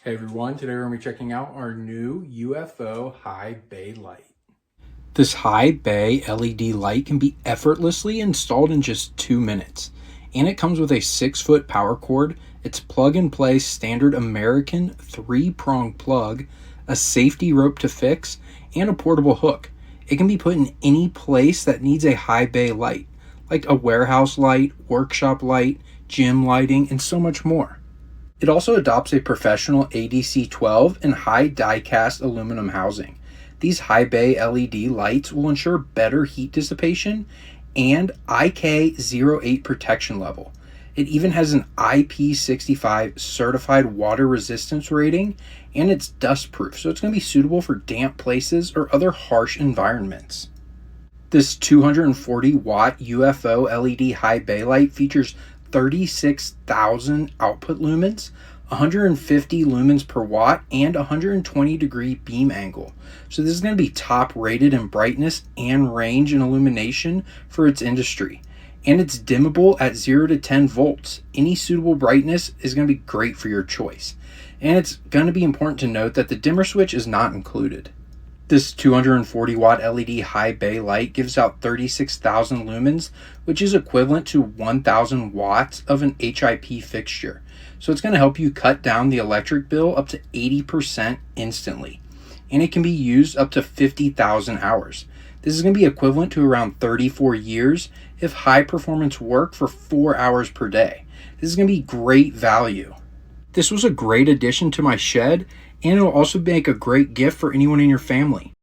Hey everyone, today we're going to be checking out our new UFO high bay light. This high bay LED light can be effortlessly installed in just 2 minutes, and it comes with a 6-foot power cord. It's plug and play standard American 3-prong plug, a safety rope to fix, and a portable hook. It can be put in any place that needs a high bay light, like a warehouse light, workshop light, gym lighting, and so much more. It also adopts a professional ADC-12 and high die-cast aluminum housing. These high bay LED lights will ensure better heat dissipation and IK08 protection level. It even has an IP65 certified water resistance rating, and it's dust proof, so it's going to be suitable for damp places or other harsh environments. This 240 watt UFO LED high bay light features 36,000 output lumens, 150 lumens per watt, and 120 degree beam angle. So this is going to be top rated in brightness and range and illumination for its industry. And it's dimmable at 0 to 10 volts. Any suitable brightness is going to be great for your choice. And it's going to be important to note that the dimmer switch is not included. This 240 watt LED high bay light gives out 36,000 lumens, which is equivalent to 1,000 watts of an HIP fixture. So it's going to help you cut down the electric bill up to 80% instantly. And it can be used up to 50,000 hours. This is going to be equivalent to around 34 years if high performance work for 4 hours per day. This is going to be great value. This was a great addition to my shed, and it will also make a great gift for anyone in your family.